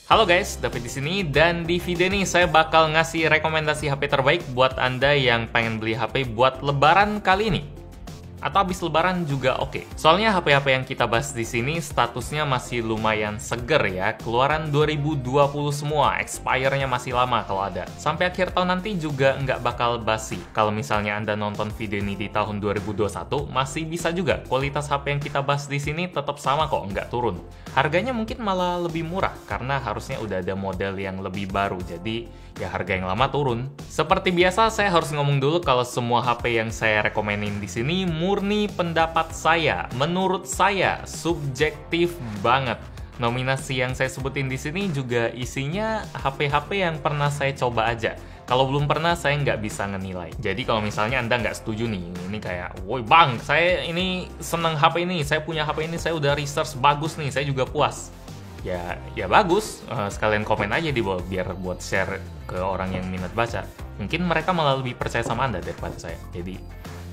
Halo guys, David di sini dan di video ini saya bakal ngasih rekomendasi HP terbaik buat Anda yang pengen beli HP buat lebaran kali ini. Atau habis lebaran juga oke. Soalnya HP-HP yang kita bahas di sini statusnya masih lumayan seger ya. Keluaran 2020 semua, expire-nya masih lama kalau ada. Sampai akhir tahun nanti juga nggak bakal basi. Kalau misalnya Anda nonton video ini di tahun 2021, masih bisa juga. Kualitas HP yang kita bahas di sini tetap sama kok, nggak turun. Harganya mungkin malah lebih murah, karena harusnya udah ada model yang lebih baru. Jadi ya harga yang lama turun. Seperti biasa, saya harus ngomong dulu kalau semua HP yang saya rekomenin di sini murni pendapat saya. Menurut saya, subjektif banget. Nominasi yang saya sebutin di sini juga isinya HP-HP yang pernah saya coba aja. Kalau belum pernah, saya nggak bisa ngenilai. Jadi kalau misalnya Anda nggak setuju nih, ini kayak, woi bang, saya ini seneng HP ini, saya punya HP ini, saya udah research bagus nih, saya juga puas. Ya bagus, sekalian komen aja di bawah biar buat share ke orang yang minat baca. Mungkin mereka malah lebih percaya sama Anda daripada saya. Jadi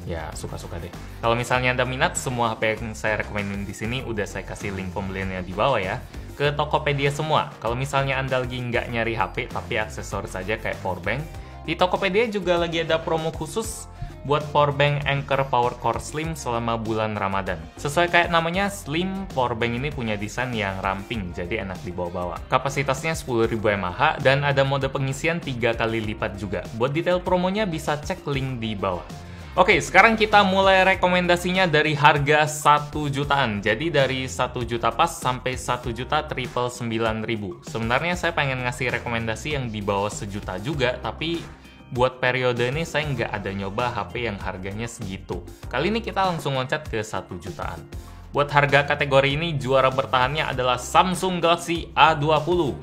ya suka-suka deh. Kalau misalnya Anda minat, semua HP yang saya rekomenin di sini udah saya kasih link pembeliannya di bawah ya. Ke Tokopedia semua. Kalau misalnya Anda lagi nggak nyari HP tapi aksesoris saja kayak powerbank, di Tokopedia juga lagi ada promo khusus buat powerbank Anker PowerCore Slim selama bulan Ramadan. Sesuai kayak namanya, Slim powerbank ini punya desain yang ramping, jadi enak dibawa-bawa. Kapasitasnya 10.000 mAh dan ada mode pengisian 3 kali lipat juga. Buat detail promonya bisa cek link di bawah. Oke, sekarang kita mulai rekomendasinya dari harga 1 jutaan. Jadi dari 1 juta pas sampai 1.999.000. Sebenarnya saya pengen ngasih rekomendasi yang di bawah sejuta juga, tapi buat periode ini saya nggak ada nyoba HP yang harganya segitu. Kali ini kita langsung loncat ke 1 jutaan. Buat harga kategori ini, juara bertahannya adalah Samsung Galaxy A20.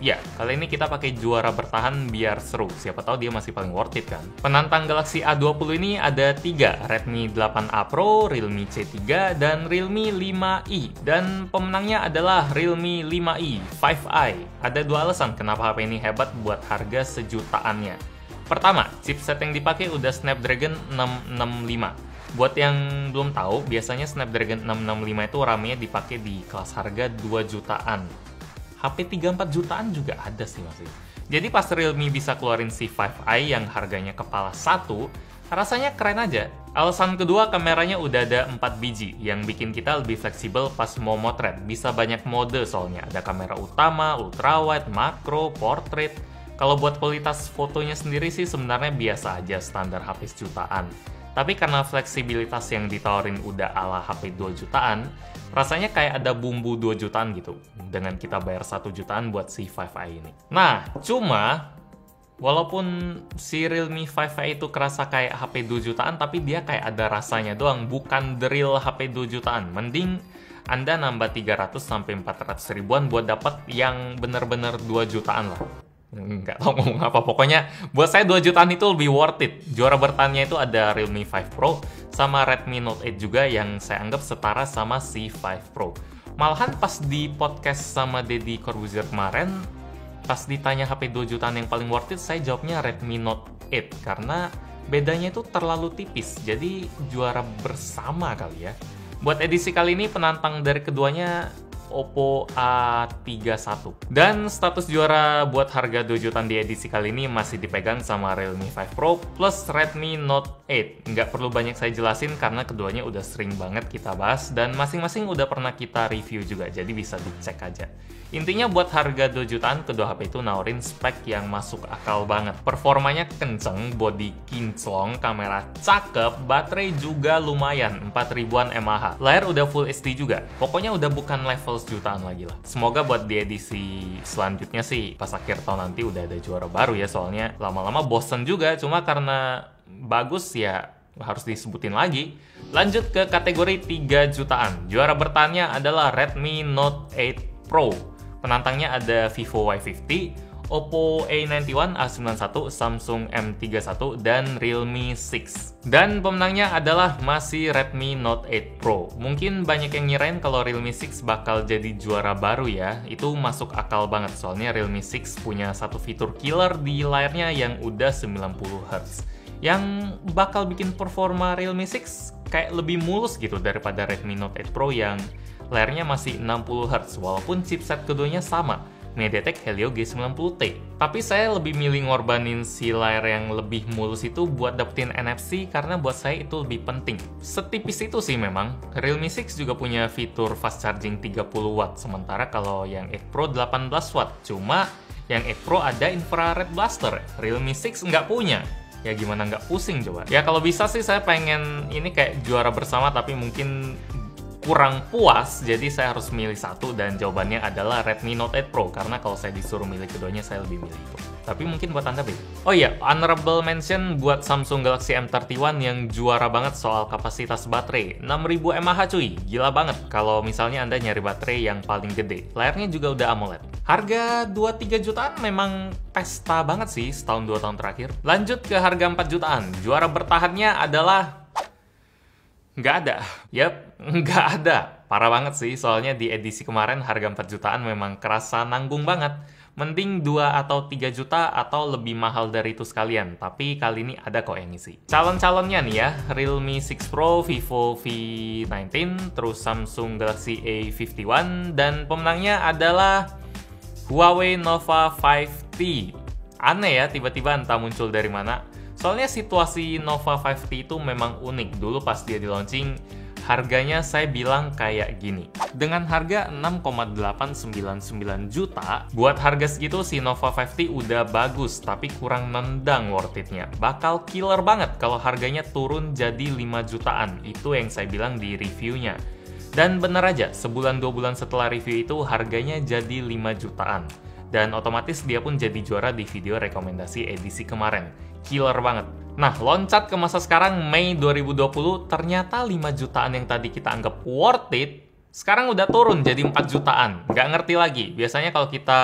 Ya, kali ini kita pakai juara bertahan biar seru. Siapa tahu dia masih paling worth it kan. Penantang Galaxy A20 ini ada 3, Redmi 8A Pro, Realme C3, dan Realme 5i. Dan pemenangnya adalah Realme 5i 5i. Ada 2 alasan kenapa HP ini hebat buat harga sejutaannya. Pertama, chipset yang dipakai udah Snapdragon 665. Buat yang belum tahu, biasanya Snapdragon 665 itu ramenya dipakai di kelas harga 2 jutaan. HP 3-4 jutaan juga ada sih masih. Jadi pas Realme bisa keluarin si 5i yang harganya kepala 1, rasanya keren aja. Alasan kedua, kameranya udah ada 4 biji, yang bikin kita lebih fleksibel pas mau motret. Bisa banyak mode soalnya, ada kamera utama, ultrawide, makro, portrait. Kalau buat kualitas fotonya sendiri sih sebenarnya biasa aja, standar HP sejutaan. Tapi karena fleksibilitas yang ditawarin udah ala HP 2 jutaan, rasanya kayak ada bumbu 2 jutaan gitu, dengan kita bayar 1 jutaan buat si 5i ini. Nah, cuma, walaupun si Realme 5i itu kerasa kayak HP 2 jutaan, tapi dia kayak ada rasanya doang, bukan the real HP 2 jutaan. Mending Anda nambah 300-400 ribuan buat dapat yang bener-bener 2 jutaan lah. Nggak tahu ngomong apa, pokoknya buat saya 2 jutaan itu lebih worth it. Juara bertahannya itu ada Realme 5 Pro sama Redmi Note 8 juga yang saya anggap setara sama si 5 Pro. Malahan pas di podcast sama Deddy Corbuzier kemarin, pas ditanya HP 2 jutaan yang paling worth it, saya jawabnya Redmi Note 8 karena bedanya itu terlalu tipis, jadi juara bersama kali ya. Buat edisi kali ini penantang dari keduanya Oppo A31. Dan status juara buat harga 2 jutaan di edisi kali ini masih dipegang sama Realme 5 Pro plus Redmi Note 8. Nggak perlu banyak saya jelasin karena keduanya udah sering banget kita bahas dan masing-masing udah pernah kita review juga, jadi bisa dicek aja. Intinya buat harga 2 jutaan, kedua HP itu nawarin spek yang masuk akal banget. Performanya kenceng, body kinclong, kamera cakep, baterai juga lumayan, 4000-an mAh. Layar udah Full HD juga. Pokoknya udah bukan level sejutaan lagi lah. Semoga buat di edisi selanjutnya sih, pas akhir tahun nanti udah ada juara baru ya, soalnya lama-lama bosen juga, cuma karena bagus ya harus disebutin lagi. Lanjut ke kategori 3 jutaan. Juara bertahannya adalah Redmi Note 8 Pro. Penantangnya ada Vivo Y50, Oppo A91, A91, Samsung M31, dan Realme 6. Dan pemenangnya adalah masih Redmi Note 8 Pro. Mungkin banyak yang ngirain kalau Realme 6 bakal jadi juara baru ya. Itu masuk akal banget, soalnya Realme 6 punya satu fitur killer di layarnya yang udah 90Hz. Yang bakal bikin performa Realme 6 kayak lebih mulus gitu daripada Redmi Note 8 Pro yang layarnya masih 60Hz, walaupun chipset keduanya sama. MediaTek Helio G90T. Tapi saya lebih milih ngorbanin si layar yang lebih mulus itu buat dapetin NFC karena buat saya itu lebih penting. Setipis itu sih memang. Realme 6 juga punya fitur fast charging 30 watt, sementara kalau yang 8 Pro 18 watt. Cuma yang 8 Pro ada infrared blaster, Realme 6 nggak punya. Ya gimana nggak pusing coba? Ya kalau bisa sih saya pengen ini kayak juara bersama, tapi mungkin kurang puas, jadi saya harus milih satu dan jawabannya adalah Redmi Note 8 Pro karena kalau saya disuruh milih keduanya saya lebih milih itu. Tapi mungkin buat Anda beda. Oh iya, honorable mention buat Samsung Galaxy M31 yang juara banget soal kapasitas baterai. 6000 mAh cuy, gila banget kalau misalnya Anda nyari baterai yang paling gede. Layarnya juga udah AMOLED. Harga 2-3 jutaan memang pesta banget sih setahun 2 tahun terakhir. Lanjut ke harga 4 jutaan. Juara bertahannya adalah nggak ada. Yap, nggak ada. Parah banget sih, soalnya di edisi kemarin harga 4 jutaan memang kerasa nanggung banget. Mending 2 atau 3 juta atau lebih mahal dari itu sekalian. Tapi kali ini ada kok yang ngisi. Calon-calonnya nih ya, Realme 6 Pro, Vivo V19, terus Samsung Galaxy A51, dan pemenangnya adalah Huawei Nova 5T. Aneh ya, tiba-tiba entah muncul dari mana. Soalnya situasi Nova 5T itu memang unik. Dulu pas dia di launching, harganya saya bilang kayak gini. Dengan harga 6,899 juta, buat harga segitu si Nova 5T udah bagus, tapi kurang nendang worth it-nya. Bakal killer banget kalau harganya turun jadi 5 jutaan. Itu yang saya bilang di reviewnya. Dan bener aja, sebulan 2 bulan setelah review itu harganya jadi 5 jutaan. Dan otomatis dia pun jadi juara di video rekomendasi edisi kemarin. Killer banget. Nah, loncat ke masa sekarang, Mei 2020, ternyata 5 jutaan yang tadi kita anggap worth it, sekarang udah turun jadi 4 jutaan. Nggak ngerti lagi. Biasanya kalau kita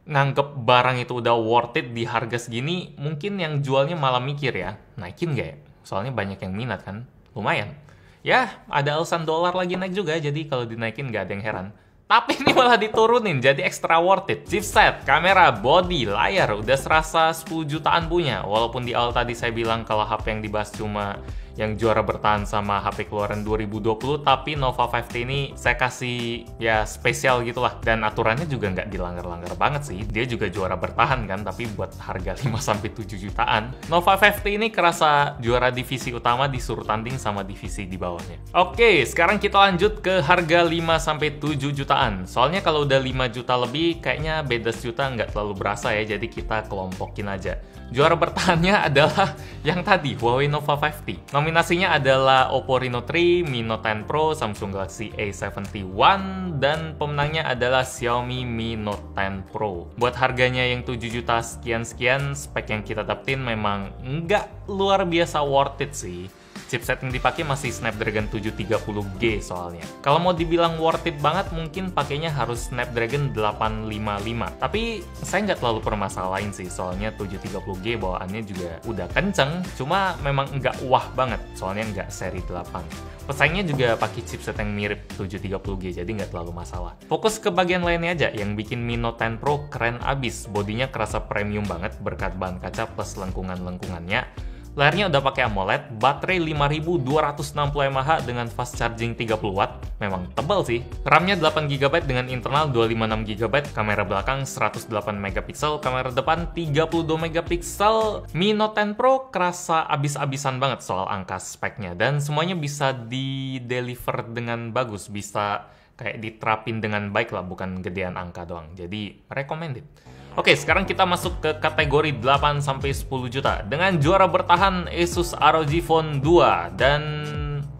nganggep barang itu udah worth it di harga segini, mungkin yang jualnya malah mikir ya, naikin nggak ya? Soalnya banyak yang minat kan? Lumayan. Ya, ada alasan dolar lagi naik juga, jadi kalau dinaikin nggak ada yang heran. Tapi ini malah diturunin, jadi extra worth it. Chipset, kamera, body, layar, udah serasa 10 jutaan punya. Walaupun di awal tadi saya bilang kalau HP yang dibahas cuma yang juara bertahan sama HP keluaran 2020, tapi Nova 5T ini saya kasih ya spesial gitulah. Dan aturannya juga nggak dilanggar-langgar banget sih. Dia juga juara bertahan kan, tapi buat harga 5-7 jutaan. Nova 5T ini kerasa juara divisi utama disuruh tanding sama divisi di bawahnya. Oke, sekarang kita lanjut ke harga 5-7 jutaan. Soalnya kalau udah 5 juta lebih, kayaknya beda sejuta nggak terlalu berasa ya, jadi kita kelompokin aja. Juara bertahannya adalah yang tadi, Huawei Nova 5T. Nominasinya adalah Oppo Reno 3, Mi Note 10 Pro, Samsung Galaxy A71, dan pemenangnya adalah Xiaomi Mi Note 10 Pro. Buat harganya yang 7 juta sekian-sekian, spek yang kita dapetin memang nggak luar biasa worth it sih. Chipset yang dipakai masih Snapdragon 730G soalnya. Kalau mau dibilang worth it banget, mungkin pakainya harus Snapdragon 855. Tapi saya nggak terlalu permasalahin sih, soalnya 730G bawaannya juga udah kenceng, cuma memang nggak wah banget, soalnya nggak seri 8. Pesaingnya juga pakai chipset yang mirip 730G, jadi nggak terlalu masalah. Fokus ke bagian lainnya aja, yang bikin Mi Note 10 Pro keren abis. Bodinya kerasa premium banget berkat bahan kaca plus lengkungan-lengkungannya. Layarnya udah pakai AMOLED, baterai 5260 mAh dengan fast charging 30 watt, memang tebal sih. RAM-nya 8GB dengan internal 256GB, kamera belakang 108 megapiksel, kamera depan 32 megapiksel. Mi Note 10 Pro kerasa abis-abisan banget soal angka speknya, dan semuanya bisa di-deliver dengan bagus, bisa kayak diterapin dengan baik lah, bukan gedean angka doang. Jadi, recommended. Oke, sekarang kita masuk ke kategori 8-10 juta. Dengan juara bertahan Asus ROG Phone 2. Dan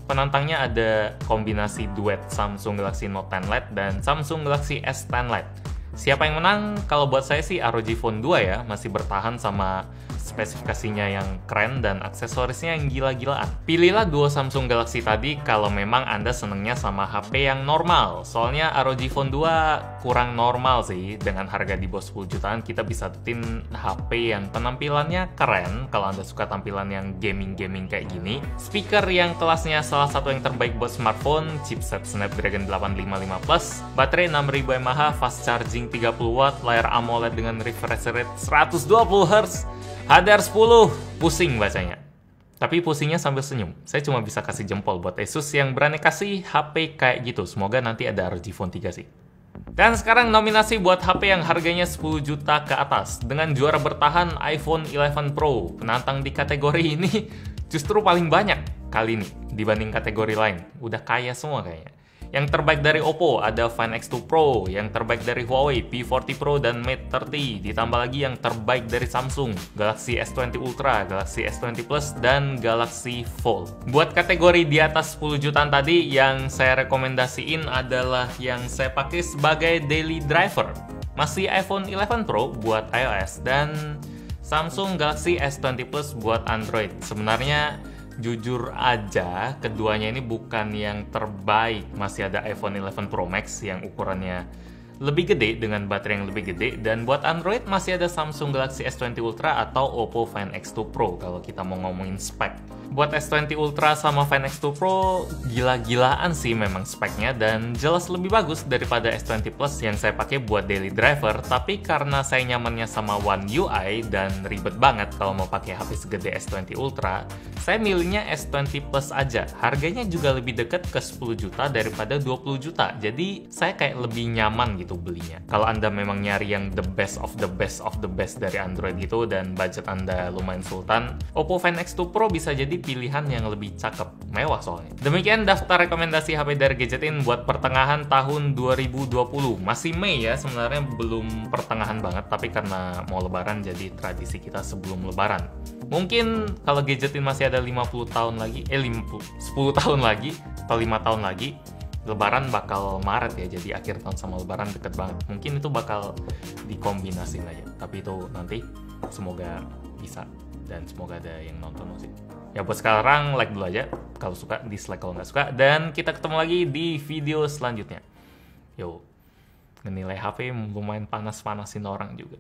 penantangnya ada kombinasi duet Samsung Galaxy Note 10 Lite dan Samsung Galaxy S10 Lite. Siapa yang menang? Kalau buat saya sih ROG Phone 2 ya. Masih bertahan sama spesifikasinya yang keren dan aksesorisnya yang gila-gilaan. Pilihlah duo Samsung Galaxy tadi kalau memang Anda senengnya sama HP yang normal. Soalnya ROG Phone 2 kurang normal sih. Dengan harga di bawah 10 jutaan kita bisa dapetin HP yang penampilannya keren kalau Anda suka tampilan yang gaming-gaming kayak gini. Speaker yang kelasnya salah satu yang terbaik buat smartphone, chipset Snapdragon 855 Plus, baterai 6000 mAh, fast charging 30 watt, layar AMOLED dengan refresh rate 120Hz, HDR10, pusing bacanya. Tapi pusingnya sambil senyum. Saya cuma bisa kasih jempol buat Asus yang berani kasih HP kayak gitu. Semoga nanti ada ROG Phone 3 sih. Dan sekarang nominasi buat HP yang harganya 10 juta ke atas. Dengan juara bertahan iPhone 11 Pro. Penantang di kategori ini justru paling banyak kali ini dibanding kategori lain. Udah kaya semua kayaknya. Yang terbaik dari Oppo ada Find X2 Pro, yang terbaik dari Huawei P40 Pro dan Mate 30, ditambah lagi yang terbaik dari Samsung Galaxy S20 Ultra, Galaxy S20 Plus, dan Galaxy Fold. Buat kategori di atas 10 jutaan tadi, yang saya rekomendasiin adalah yang saya pakai sebagai daily driver. Masih iPhone 11 Pro buat iOS dan Samsung Galaxy S20 Plus buat Android. Sebenarnya jujur aja, keduanya ini bukan yang terbaik. Masih ada iPhone 11 Pro Max yang ukurannya lebih gede dengan baterai yang lebih gede, dan buat Android masih ada Samsung Galaxy S20 Ultra atau Oppo Find X2 Pro kalau kita mau ngomongin spek. Buat S20 Ultra sama Find X2 Pro gila-gilaan sih memang speknya, dan jelas lebih bagus daripada S20 Plus yang saya pakai buat daily driver. Tapi karena saya nyamannya sama One UI dan ribet banget kalau mau pakai HP segede S20 Ultra, saya milihnya S20 Plus aja. Harganya juga lebih deket ke 10 juta daripada 20 juta. Jadi saya kayak lebih nyaman gitu belinya. Kalau Anda memang nyari yang the best of the best of the best dari Android gitu dan budget Anda lumayan sultan, Oppo Find X2 Pro bisa jadi pilihan yang lebih cakep, mewah soalnya. Demikian daftar rekomendasi HP dari Gadgetin buat pertengahan tahun 2020. Masih Mei ya, sebenarnya belum pertengahan banget, tapi karena mau lebaran jadi tradisi kita sebelum lebaran. Mungkin kalau Gadgetin masih ada 50 tahun lagi, 10 tahun lagi, atau 5 tahun lagi, lebaran bakal Maret ya, jadi akhir tahun sama lebaran deket banget. Mungkin itu bakal dikombinasiin aja, tapi itu nanti semoga bisa dan semoga ada yang nonton sih. Ya buat sekarang like dulu aja kalau suka, dislike kalau nggak suka, dan kita ketemu lagi di video selanjutnya. Yo, ngenilai HP lumayan panas-panasin orang juga.